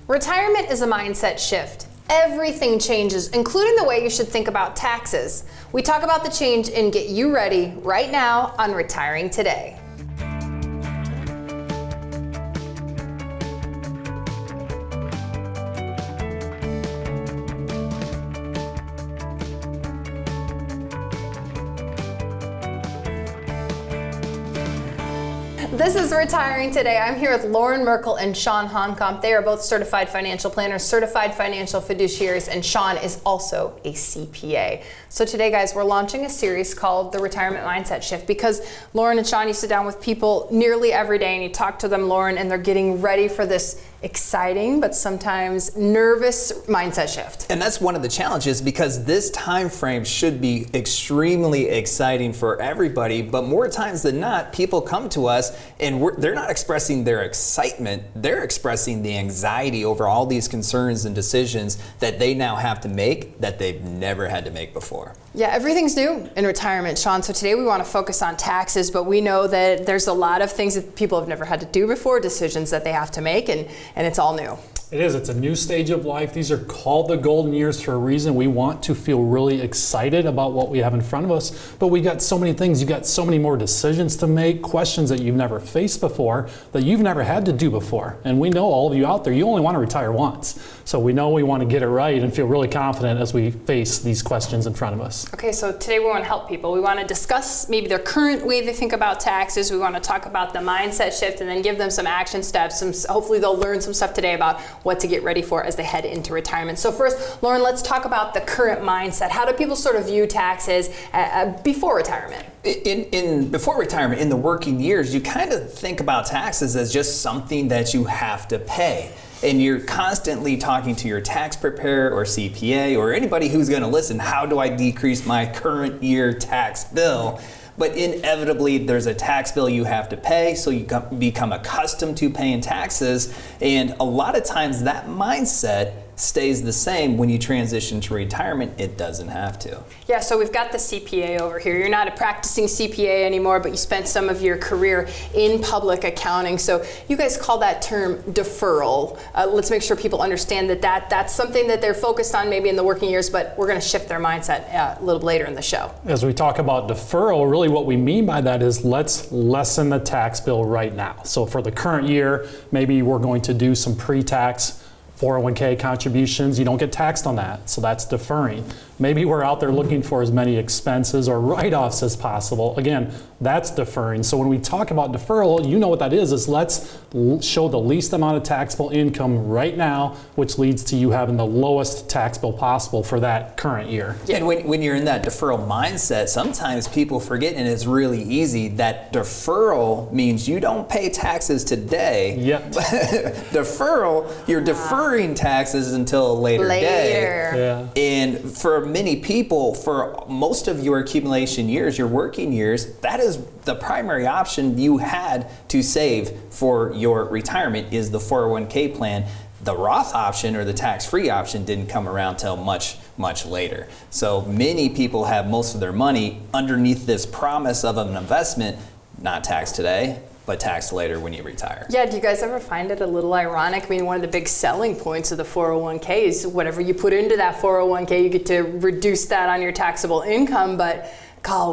Retirement is a mindset shift. Everything changes, including the way you should think about taxes. We talk about the change and get you ready right now on Retiring Today. This is Retiring Today. I'm here with Loren Merkle and Chawn Honkomp. They are both certified financial planners, certified financial fiduciaries, and Chawn is also a CPA. So today, guys, we're launching a series called The Retirement Mindset Shift because Loren and Chawn, you sit down with people nearly every day and you talk to them, Loren, and they're getting ready for this exciting but sometimes nervous mindset shift. And that's one of the challenges because this time frame should be extremely exciting for everybody, but more times than not, people come to us and they're not expressing their excitement, they're expressing the anxiety over all these concerns and decisions that they now have to make that they've never had to make before. Yeah, everything's new in retirement, Chawn. So today we want to focus on taxes, but we know that there's a lot of things that people have never had to do before, decisions that they have to make, and it's all new. It is. It's a new stage of life. These are called the golden years for a reason. We want to feel really excited about what we have in front of us, but we got so many things. You got so many more decisions to make, questions that you've never faced before, that you've never had to do before. And we know all of you out there, you only want to retire once. So we know we want to get it right and feel really confident as we face these questions in front of us. Okay, so today we want to help people. We want to discuss maybe their current way they think about taxes. We want to talk about the mindset shift and then give them some action steps. Hopefully they'll learn some stuff today about what to get ready for as they head into retirement. So first, Loren, let's talk about the current mindset. How do people sort of view taxes before retirement? Before retirement, in the working years, you kind of think about taxes as just something that you have to pay. And you're constantly talking to your tax preparer or CPA or anybody who's going to listen, how do I decrease my current year tax bill? But inevitably, there's a tax bill you have to pay, so you become accustomed to paying taxes. And a lot of times that mindset stays the same when you transition to retirement. It doesn't have to. Yeah, so we've got the CPA over here. You're not a practicing CPA anymore, but you spent some of your career in public accounting. So you guys call that term deferral. Let's make sure people understand that's something that they're focused on maybe in the working years, but we're going to shift their mindset a little later in the show. As we talk about deferral, really what we mean by that is let's lessen the tax bill right now. So for the current year, maybe we're going to do some pre-tax 401k contributions. You don't get taxed on that, so that's deferring. Maybe we're out there looking for as many expenses or write-offs as possible. Again, that's deferring. So when we talk about deferral, you know what that is let's show the least amount of taxable income right now, which leads to you having the lowest tax bill possible for that current year. Yeah, and when you're in that deferral mindset, sometimes people forget, and it's really easy, that deferral means you don't pay taxes today. Yep. Deferral, you're deferring taxes until a later day. Yeah. And for many people, for most of your accumulation years, your working years, that is the primary option you had to save for your retirement is the 401k plan. The Roth option or the tax-free option didn't come around till much later. So many people have most of their money underneath this promise of an investment, not taxed today, but taxed later when you retire. Yeah, do you guys ever find it a little ironic? I mean, one of the big selling points of the 401k is whatever you put into that 401k, you get to reduce that on your taxable income, but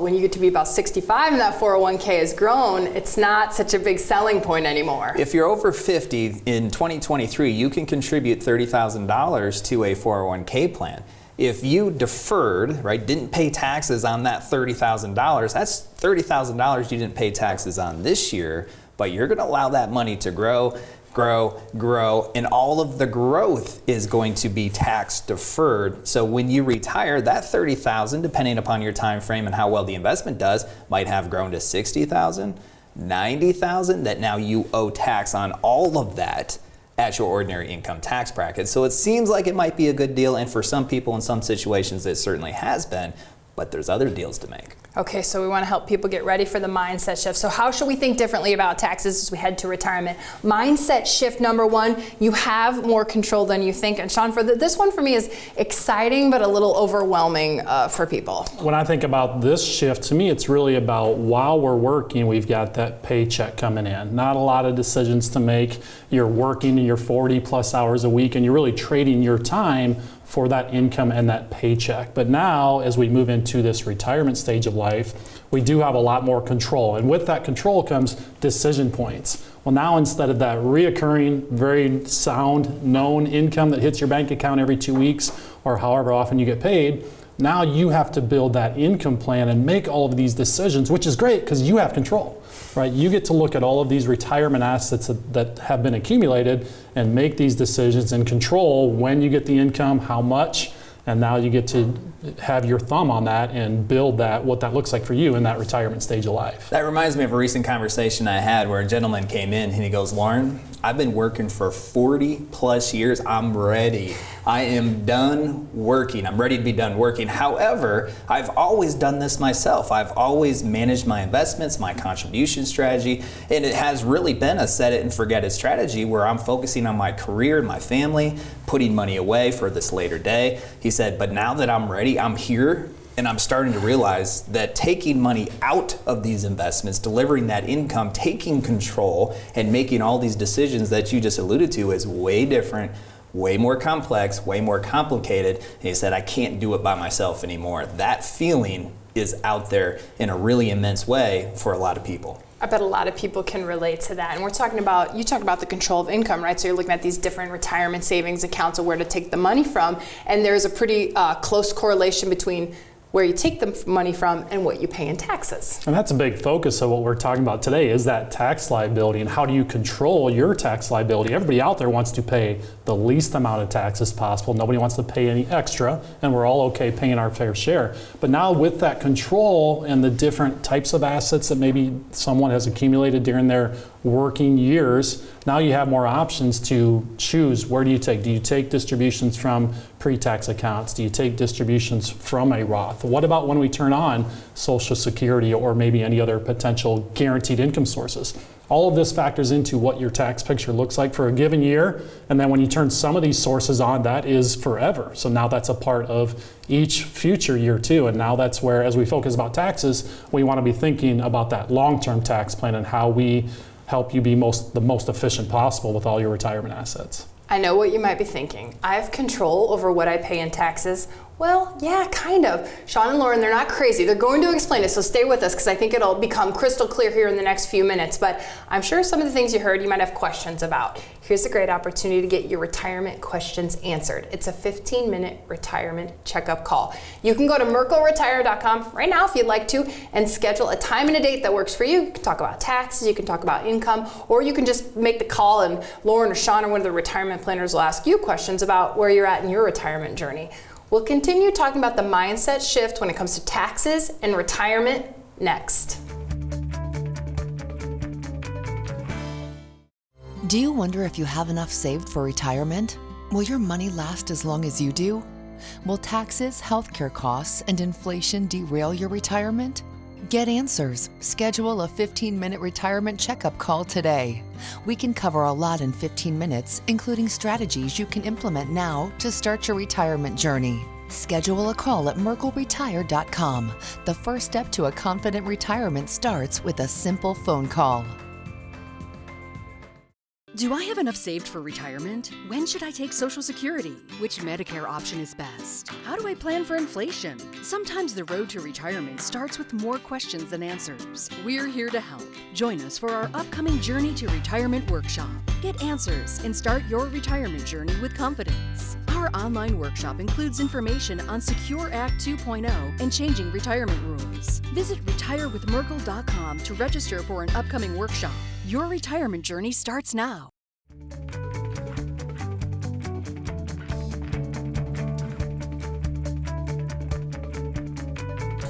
when you get to be about 65 and that 401k has grown, it's not such a big selling point anymore. If you're over 50 in 2023, you can contribute $30,000 to a 401k plan. If you deferred, right, didn't pay taxes on that $30,000, that's $30,000 you didn't pay taxes on this year, but you're going to allow that money to grow, and all of the growth is going to be tax deferred. So when you retire, that $30,000, depending upon your time frame and how well the investment does, might have grown to $60,000, $90,000, that now you owe tax on all of that at your ordinary income tax bracket. So it seems like it might be a good deal, and for some people in some situations it certainly has been, but there's other deals to make. Okay, so we want to help people get ready for the mindset shift. So how should we think differently about taxes as we head to retirement? Mindset shift number one, you have more control than you think. And Chawn, this one for me is exciting but a little overwhelming for people. When I think about this shift, to me it's really about while we're working, we've got that paycheck coming in. Not a lot of decisions to make. You're working your 40 plus hours a week and you're really trading your time for that income and that paycheck. But now, as we move into this retirement stage of life, we do have a lot more control. And with that control comes decision points. Well, now instead of that reoccurring, very sound, known income that hits your bank account every 2 weeks or however often you get paid, now you have to build that income plan and make all of these decisions, which is great because you have control, right? You get to look at all of these retirement assets that have been accumulated and make these decisions and control when you get the income, how much, and now you get to have your thumb on that and build that, what that looks like for you in that retirement stage of life. That reminds me of a recent conversation I had where a gentleman came in and he goes, Loren, I've been working for 40 plus years. I'm ready. I am done working. I'm ready to be done working. However, I've always done this myself. I've always managed my investments, my contribution strategy, and it has really been a set it and forget it strategy where I'm focusing on my career and my family, putting money away for this later day. He said, but now that I'm ready, I'm here and I'm starting to realize that taking money out of these investments, delivering that income, taking control and making all these decisions that you just alluded to is way different, way more complex, way more complicated. And he said, I can't do it by myself anymore. That feeling is out there in a really immense way for a lot of people. I bet a lot of people can relate to that. And we're talking about, you talk about the control of income, right? So you're looking at these different retirement savings accounts of where to take the money from. And there's a pretty close correlation between where you take the money from and what you pay in taxes. And that's a big focus of what we're talking about today is that tax liability and how do you control your tax liability. Everybody out there wants to pay the least amount of taxes possible. Nobody wants to pay any extra, and we're all okay paying our fair share. But now with that control and the different types of assets that maybe someone has accumulated during their working years, now you have more options to choose. Where do you take? Do you take distributions from pre-tax accounts? Do you take distributions from a Roth? What about when we turn on Social Security or maybe any other potential guaranteed income sources? All of this factors into what your tax picture looks like for a given year. And then when you turn some of these sources on, that is forever. So now that's a part of each future year too. And now that's where, as we focus about taxes, we want to be thinking about that long-term tax plan and how we help you be the most efficient possible with all your retirement assets. I know what you might be thinking. I have control over what I pay in taxes. Well, yeah, kind of. Chawn and Loren, they're not crazy. They're going to explain it, so stay with us because I think it'll become crystal clear here in the next few minutes. But I'm sure some of the things you heard you might have questions about. Here's a great opportunity to get your retirement questions answered. It's a 15-minute retirement checkup call. You can go to merkleretire.com right now if you'd like to and schedule a time and a date that works for you. You can talk about taxes, you can talk about income, or you can just make the call and Loren or Chawn or one of the retirement planners will ask you questions about where you're at in your retirement journey. We'll continue talking about the mindset shift when it comes to taxes and retirement next. Do you wonder if you have enough saved for retirement? Will your money last as long as you do? Will taxes, healthcare costs, and inflation derail your retirement? Get answers. Schedule a 15-minute retirement checkup call today. We can cover a lot in 15 minutes, including strategies you can implement now to start your retirement journey. Schedule a call at merkleretire.com. The first step to a confident retirement starts with a simple phone call. Do I have enough saved for retirement? When should I take Social Security? Which Medicare option is best? How do I plan for inflation? Sometimes the road to retirement starts with more questions than answers. We're here to help. Join us for our upcoming Journey to Retirement workshop. Get answers and start your retirement journey with confidence. Our online workshop includes information on Secure Act 2.0 and changing retirement rules. Visit retirewithmerkle.com to register for an upcoming workshop. Your retirement journey starts now.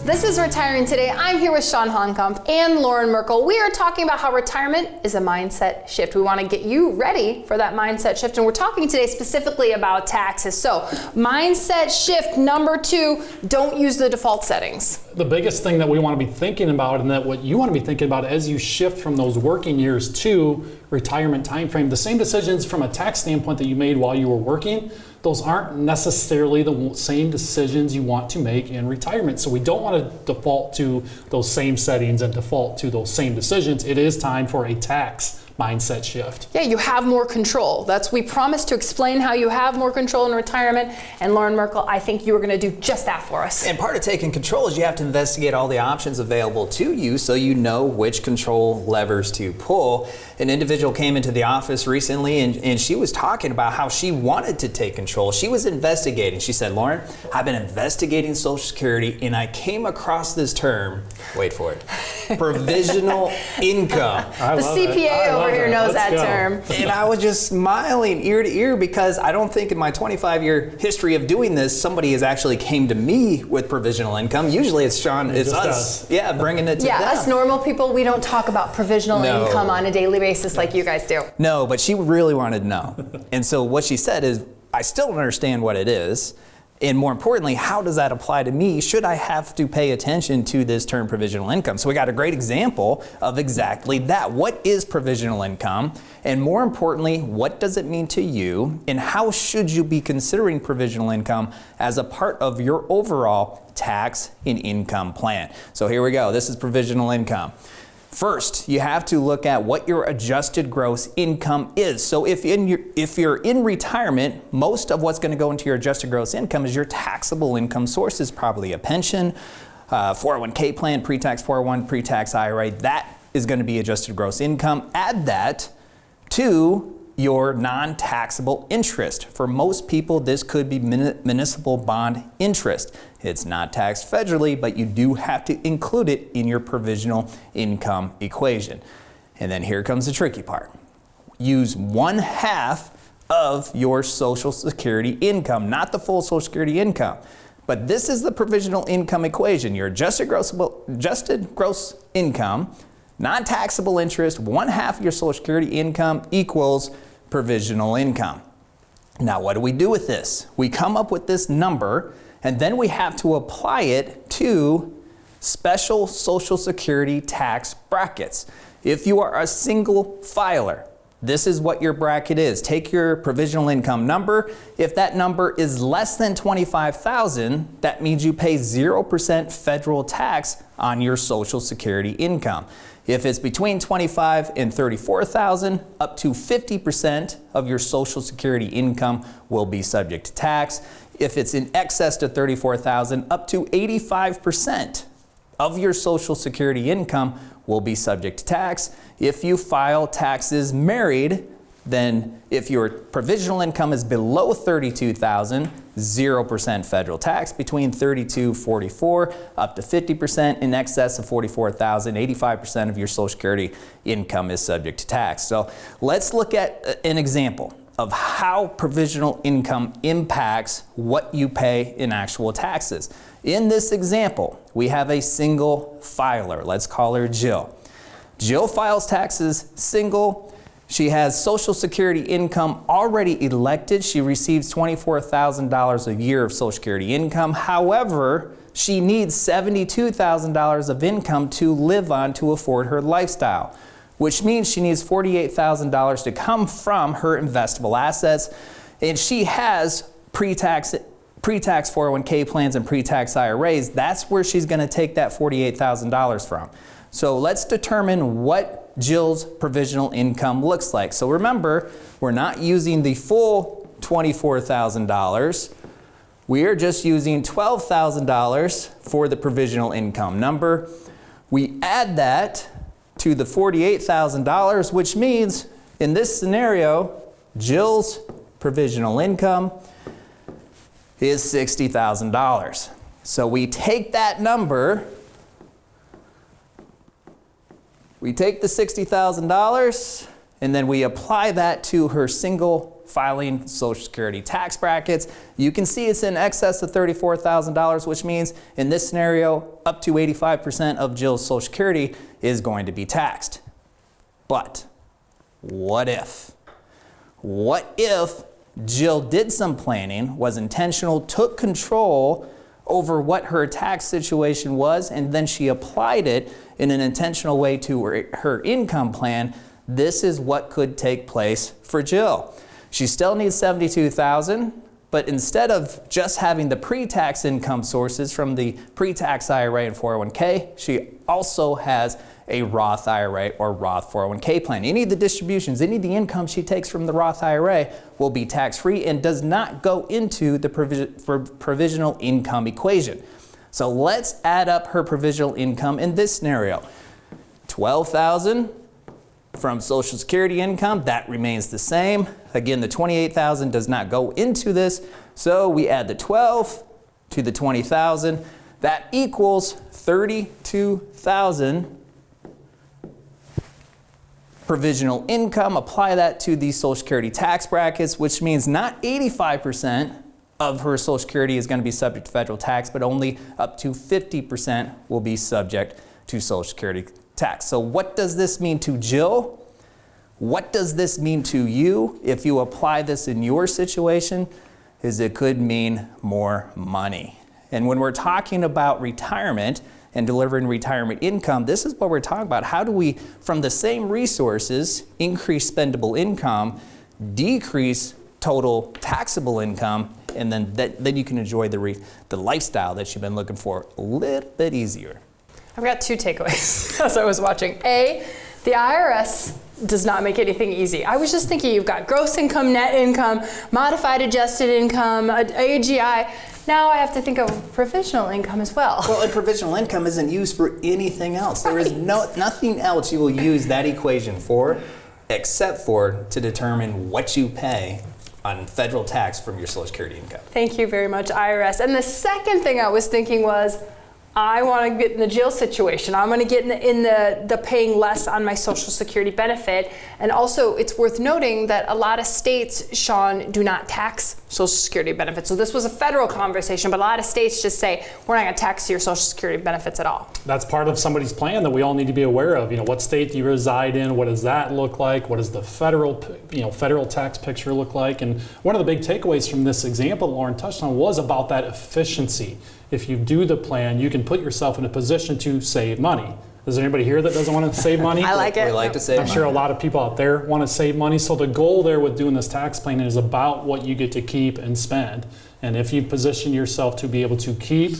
This is Retiring Today. I'm here with Chawn Honkomp and Loren Merkle. We are talking about how retirement is a mindset shift. We want to get you ready for that mindset shift, and we're talking today specifically about taxes. So, mindset shift number 2, don't use the default settings. The biggest thing that we want to be thinking about, and that what you want to be thinking about as you shift from those working years to retirement time frame, the same decisions from a tax standpoint that you made while you were working, those aren't necessarily the same decisions you want to make in retirement. So we don't want to default to those same settings and default to those same decisions. It is time for a tax mindset shift. Yeah, you have more control. We promised to explain how you have more control in retirement, and Loren Merkle, I think you were going to do just that for us. And part of taking control is you have to investigate all the options available to you so you know which control levers to pull. An individual came into the office recently and she was talking about how she wanted to take control. She was investigating. She said, Loren, I've been investigating Social Security and I came across this term, wait for it, provisional income. The CPA over here knows that term. And I was just smiling ear to ear because I don't think in my 25-year history of doing this, somebody has actually came to me with provisional income. Usually it's Chawn, it's us. Yeah, bringing it to them. Us normal people, we don't talk about provisional income on a daily basis like you guys do. No, but she really wanted to know. And so what she said is, I still don't understand what it is. And more importantly, how does that apply to me? Should I have to pay attention to this term provisional income? So we got a great example of exactly that. What is provisional income? And more importantly, what does it mean to you? And how should you be considering provisional income as a part of your overall tax and income plan? So here we go. This is provisional income. First, you have to look at what your adjusted gross income is. So if you're in retirement, most of what's going to go into your adjusted gross income is your taxable income sources, probably a pension, 401k plan, pre-tax 401, pre-tax IRA. That is going to be adjusted gross income. Add that to your non-taxable interest. For most people, this could be municipal bond interest. It's not taxed federally, but you do have to include it in your provisional income equation. And then here comes the tricky part. Use 1/2 of your Social Security income, not the full Social Security income. But this is the provisional income equation. Your adjusted gross income, non-taxable interest, 1/2 of your Social Security income equals provisional income. Now, what do we do with this? We come up with this number, and then we have to apply it to special Social Security tax brackets. If you are a single filer, this is what your bracket is. Take your provisional income number. If that number is less than $25,000, that means you pay 0% federal tax on your Social Security income. If it's between $25,000 and $34,000, up to 50% of your Social Security income will be subject to tax. If it's in excess to $34,000, up to 85% of your Social Security income will be subject to tax. If you file taxes married, then if your provisional income is below $32,000, 0% federal tax. Between $32,444 up to 50%. In excess of $44,000, 85% of your Social Security income is subject to tax. So let's look at an example of how provisional income impacts what you pay in actual taxes. In this example, we have a single filer. Let's call her Jill. Jill files taxes single. She has Social Security income already elected. She receives $24,000 a year of Social Security income. However, she needs $72,000 of income to live on to afford her lifestyle, which means she needs $48,000 to come from her investable assets. And she has pre-tax 401k plans and pre-tax IRAs. That's where she's going to take that $48,000 from. So let's determine what Jill's provisional income looks like. So remember, we're not using the full $24,000. We are just using $12,000 for the provisional income number. We add that to the $48,000, which means in this scenario, Jill's provisional income is $60,000. So we take that number, we take the $60,000, and then we apply that to her single filing Social Security tax brackets. You can see it's in excess of $34,000, which means in this scenario, up to 85% of Jill's Social Security is going to be taxed. But what if? What if Jill did some planning, was intentional, took control over what her tax situation was, and then she applied it in an intentional way to her income plan? This is what could take place for Jill. She still needs $72,000, but instead of just having the pre-tax income sources from the pre-tax IRA and 401k, she also has a Roth IRA or Roth 401k plan. Any of the distributions, any of the income she takes from the Roth IRA will be tax-free and does not go into the provisional income equation. So let's add up her provisional income in this scenario. $12,000 from Social Security income, that remains the same. Again, the $28,000 does not go into this, so we add the 12 to the 20,000. That equals $32,000 provisional income. Apply that to the Social Security tax brackets, which means not 85% of her Social Security is going to be subject to federal tax, but only up to 50% will be subject to Social Security tax. So what does this mean to Jill? What does this mean to you if you apply this in your situation? Is it could mean more money. And when we're talking about retirement and delivering retirement income, this is what we're talking about. How do we, from the same resources, increase spendable income, decrease total taxable income, and then you can enjoy the lifestyle that you've been looking for a little bit easier. I've got two takeaways as I was watching. A, the IRS does not make anything easy. I was just thinking you've got gross income, net income, modified adjusted income, AGI. Now I have to think of provisional income as well. Well, and provisional income isn't used for anything else. There is nothing else you will use that equation for except for to determine what you pay on federal tax from your Social Security income. Thank you very much, IRS. And the second thing I was thinking was, I want to get in the Jill situation. I'm going to get in the paying less on my Social Security benefit. And also, it's worth noting that a lot of states, Chawn, do not tax Social Security benefits. So this was a federal conversation, but a lot of states just say, we're not going to tax your Social Security benefits at all. That's part of somebody's plan that we all need to be aware of. You know, what state do you reside in? What does that look like? What does the federal tax picture look like? And one of the big takeaways from this example Loren touched on was about that efficiency. If you do the plan, you can put yourself in a position to save money. Is there anybody here that doesn't want to save money? I like it. We like to save I'm money. sure a lot of people out there want to save money. So the goal there with doing this tax planning is about what you get to keep and spend. And if you position yourself to be able to keep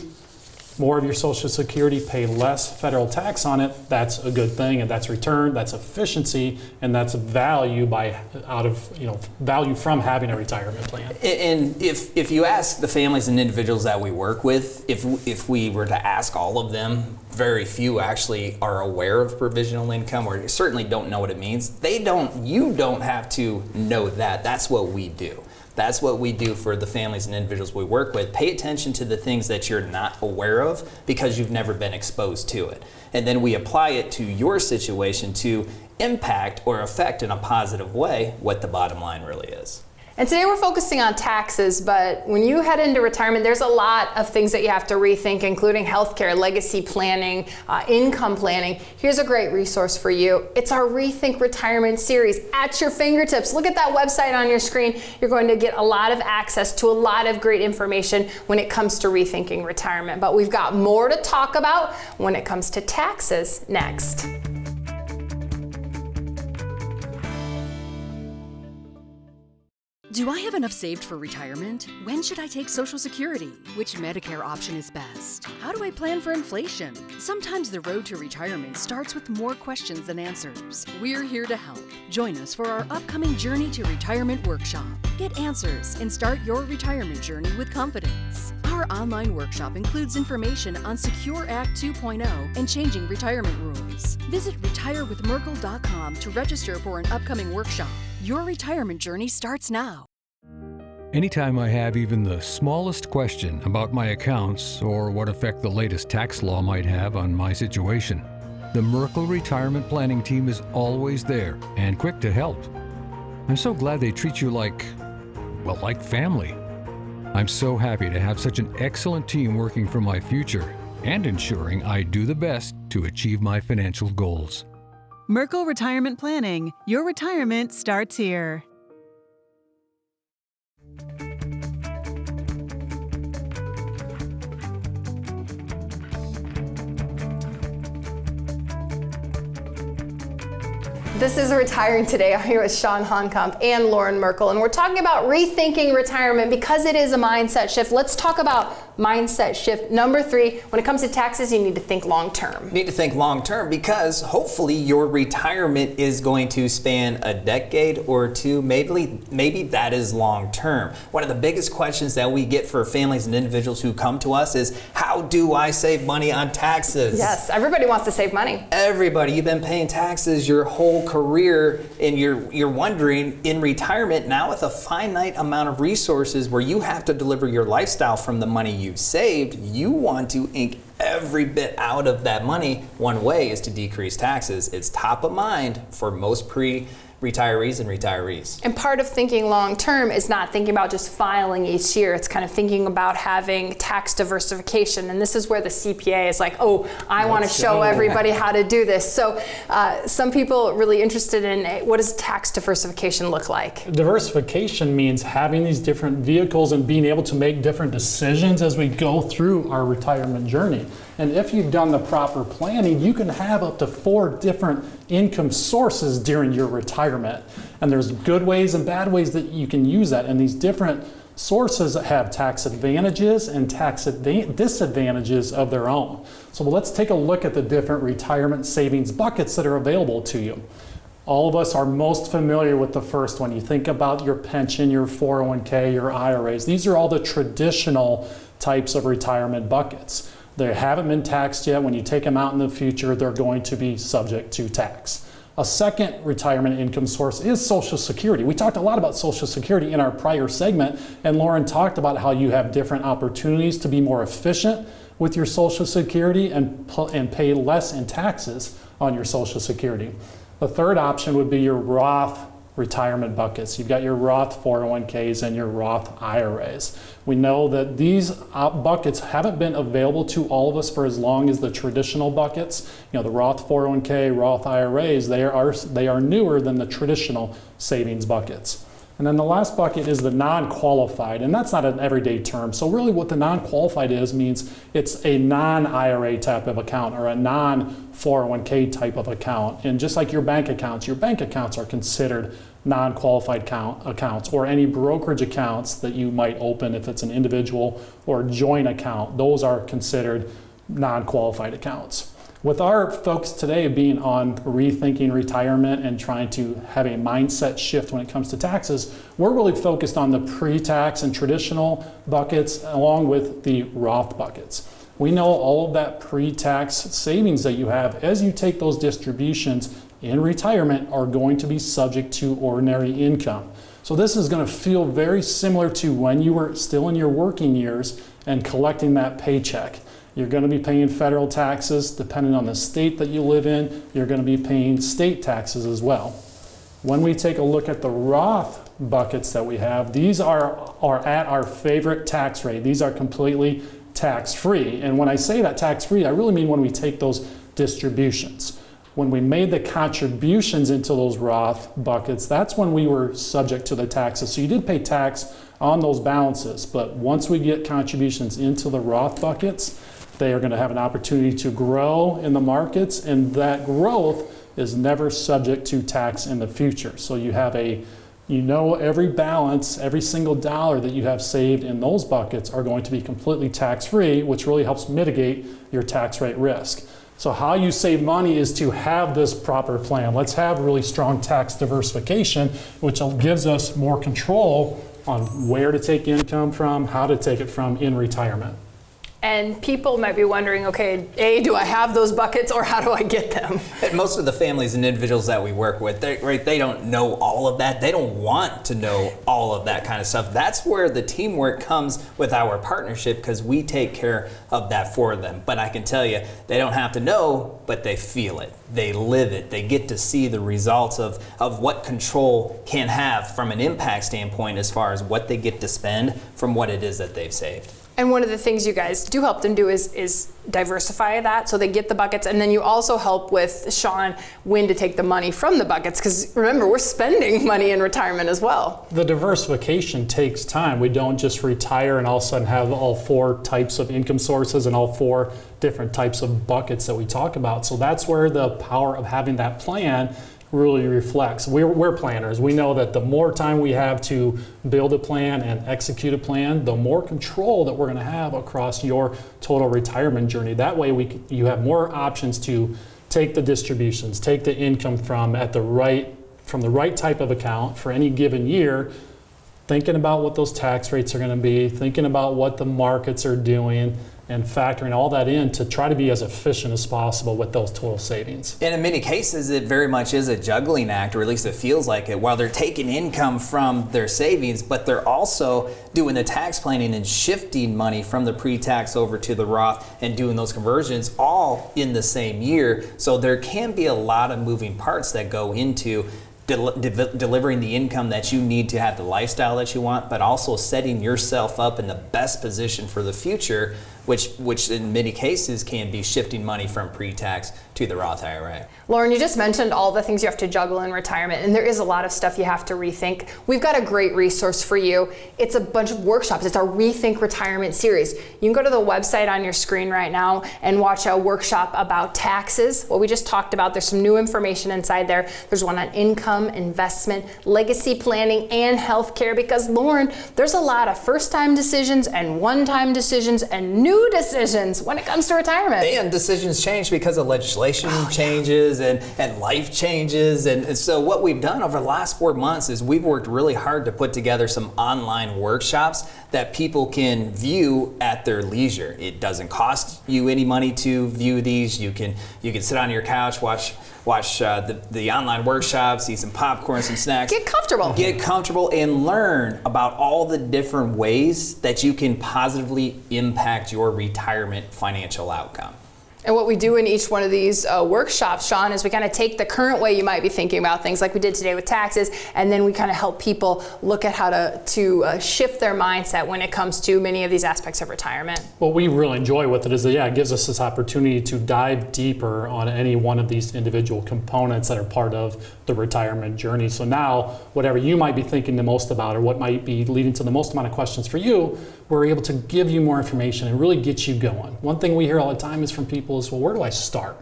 more of your Social Security, pay less federal tax on it, that's a good thing, and that's return, that's efficiency, and that's value value from having a retirement plan. And if you ask the families and individuals that we work with, if we were to ask all of them, very few actually are aware of provisional income or certainly don't know what it means. You don't have to know that. That's what we do. That's what we do for the families and individuals we work with. Pay attention to the things that you're not aware of because you've never been exposed to it. And then we apply it to your situation to impact or affect in a positive way what the bottom line really is. And today we're focusing on taxes, but when you head into retirement, there's a lot of things that you have to rethink, including healthcare, legacy planning, income planning. Here's a great resource for you. It's our Rethink Retirement series at your fingertips. Look at that website on your screen. You're going to get a lot of access to a lot of great information when it comes to rethinking retirement. But we've got more to talk about when it comes to taxes next. Do I have enough saved for retirement? When should I take Social Security? Which Medicare option is best? How do I plan for inflation? Sometimes the road to retirement starts with more questions than answers. We're here to help. Join us for our upcoming Journey to Retirement workshop. Get answers and start your retirement journey with confidence. Our online workshop includes information on Secure Act 2.0 and changing retirement rules. Visit retirewithmerkle.com to register for an upcoming workshop. Your retirement journey starts now. Anytime I have even the smallest question about my accounts or what effect the latest tax law might have on my situation, the Merkle Retirement Planning team is always there and quick to help. I'm so glad they treat you like family. I'm so happy to have such an excellent team working for my future and ensuring I do the best to achieve my financial goals. Merkle Retirement Planning. Your retirement starts here. This is Retiring Today. I'm here with Chawn Honkomp and Loren Merkle, and we're talking about rethinking retirement because it is a mindset shift. Let's talk about mindset shift number 3. When it comes to taxes, you need to think long term. You need to think long term because hopefully your retirement is going to span a decade or two. Maybe that is long term. One of the biggest questions that we get for families and individuals who come to us is, how do I save money on taxes? Yes, everybody wants to save money. Everybody, you've been paying taxes your whole career, and you're wondering, in retirement now with a finite amount of resources where you have to deliver your lifestyle from the money you've saved, you want to ink every bit out of that money. One way is to decrease taxes. It's top of mind for most retirees and retirees. And part of thinking long term is not thinking about just filing each year. It's kind of thinking about having tax diversification. And this is where the CPA is like, oh, I want to show everybody how to do this. So some people are really interested in, what does tax diversification look like? Diversification means having these different vehicles and being able to make different decisions as we go through our retirement journey. And if you've done the proper planning, you can have up to 4 different income sources during your retirement. And there's good ways and bad ways that you can use that. And these different sources have tax advantages and tax disadvantages of their own. So let's take a look at the different retirement savings buckets that are available to you. All of us are most familiar with the first one. You think about your pension, your 401k, your IRAs. These are all the traditional types of retirement buckets. They haven't been taxed yet. When you take them out in the future, they're going to be subject to tax. A second retirement income source is Social Security. We talked a lot about Social Security in our prior segment, and Loren talked about how you have different opportunities to be more efficient with your Social Security and pay less in taxes on your Social Security. The third option would be your Roth retirement buckets. You've got your Roth 401ks and your Roth IRAs. We know that these buckets haven't been available to all of us for as long as the traditional buckets. You know, the Roth 401k, Roth IRAs, they are newer than the traditional savings buckets. And then the last bucket is the non-qualified, and that's not an everyday term. So really what the non-qualified means it's a non-IRA type of account or a non-401k type of account. And just like your bank accounts are considered non-qualified accounts, or any brokerage accounts that you might open if it's an individual or joint account. Those are considered non-qualified accounts. With our focus today being on rethinking retirement and trying to have a mindset shift when it comes to taxes, we're really focused on the pre-tax and traditional buckets along with the Roth buckets. We know all of that pre-tax savings that you have as you take those distributions in retirement are going to be subject to ordinary income. So this is going to feel very similar to when you were still in your working years and collecting that paycheck. You're going to be paying federal taxes depending on the state that you live in. You're going to be paying state taxes as well. When we take a look at the Roth buckets that we have, these are at our favorite tax rate. These are completely tax-free. And when I say that tax-free, I really mean when we take those distributions. When we made the contributions into those Roth buckets, that's when we were subject to the taxes. So you did pay tax on those balances, but once we get contributions into the Roth buckets, they are going to have an opportunity to grow in the markets, and that growth is never subject to tax in the future. So you have every balance, every single dollar that you have saved in those buckets are going to be completely tax-free, which really helps mitigate your tax rate risk. So how you save money is to have this proper plan. Let's have really strong tax diversification, which gives us more control on where to take income from, how to take it from in retirement. And people might be wondering, okay, A, do I have those buckets or how do I get them? And most of the families and individuals that we work with, they don't know all of that. They don't want to know all of that kind of stuff. That's where the teamwork comes with our partnership, because we take care of that for them. But I can tell you, they don't have to know, but they feel it. They live it. They get to see the results of what control can have from an impact standpoint as far as what they get to spend from what it is that they've saved. And one of the things you guys do help them do is diversify that, so they get the buckets, and then you also help with, Chawn, when to take the money from the buckets, because remember, we're spending money in retirement as well. The diversification takes time. We don't just retire and all of a sudden have all 4 types of income sources and all 4 different types of buckets that we talk about. So that's where the power of having that plan really reflects. We're planners. We know that the more time we have to build a plan and execute a plan, the more control that we're going to have across your total retirement journey. That way you have more options to take the distributions, take the income from the right type of account for any given year, thinking about what those tax rates are going to be, thinking about what the markets are doing, and factoring all that in to try to be as efficient as possible with those total savings. And in many cases, it very much is a juggling act, or at least it feels like it, while they're taking income from their savings, but they're also doing the tax planning and shifting money from the pre-tax over to the Roth and doing those conversions all in the same year. So there can be a lot of moving parts that go into delivering the income that you need to have the lifestyle that you want, but also setting yourself up in the best position for the future, which in many cases can be shifting money from pre-tax to the Roth IRA. Loren, you just mentioned all the things you have to juggle in retirement, and there is a lot of stuff you have to rethink. We've got a great resource for you. It's a bunch of workshops. It's our Rethink Retirement series. You can go to the website on your screen right now and watch a workshop about taxes, what we just talked about. There's some new information inside there. There's one on income, investment, legacy planning, and healthcare, because Loren, there's a lot of first-time decisions and one-time decisions and new decisions when it comes to retirement. And decisions change because of legislation changes and life changes. And so what we've done over the last 4 months is we've worked really hard to put together some online workshops that people can view at their leisure. It doesn't cost you any money to view these. You can sit on your couch, watch the online workshops, eat some popcorn, some snacks. Get comfortable and learn about all the different ways that you can positively impact your retirement financial outcome. And what we do in each one of these workshops, Chawn, is we kind of take the current way you might be thinking about things, like we did today with taxes, and then we kind of help people look at how to shift their mindset when it comes to many of these aspects of retirement. What we really enjoy with it is that, it gives us this opportunity to dive deeper on any one of these individual components that are part of the retirement journey. So now, whatever you might be thinking the most about, or what might be leading to the most amount of questions for you, we're able to give you more information and really get you going. One thing we hear all the time is from people is, well, where do I start?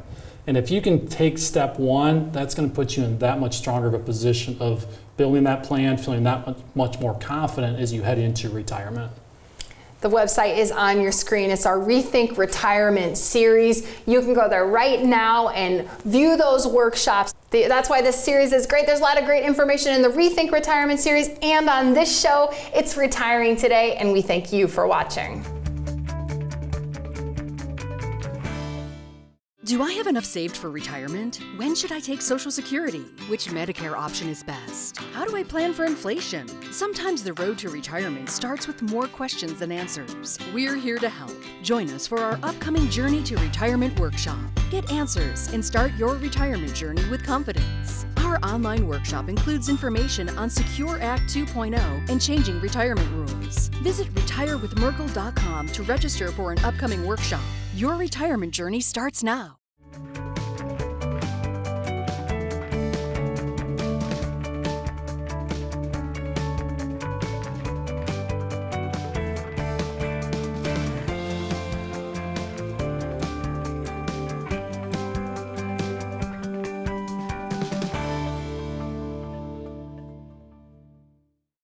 And if you can take step 1, that's going to put you in that much stronger of a position of building that plan, feeling that much more confident as you head into retirement. The website is on your screen. It's our Rethink Retirement series. You can go there right now and view those workshops. That's why this series is great. There's a lot of great information in the Rethink Retirement series and on this show. It's Retiring Today, and we thank you for watching. Do I have enough saved for retirement? When should I take Social Security? Which Medicare option is best? How do I plan for inflation? Sometimes the road to retirement starts with more questions than answers. We're here to help. Join us for our upcoming Journey to Retirement workshop. Get answers and start your retirement journey with confidence. Our online workshop includes information on Secure Act 2.0 and changing retirement rules. Visit retirewithmerkle.com to register for an upcoming workshop. Your retirement journey starts now.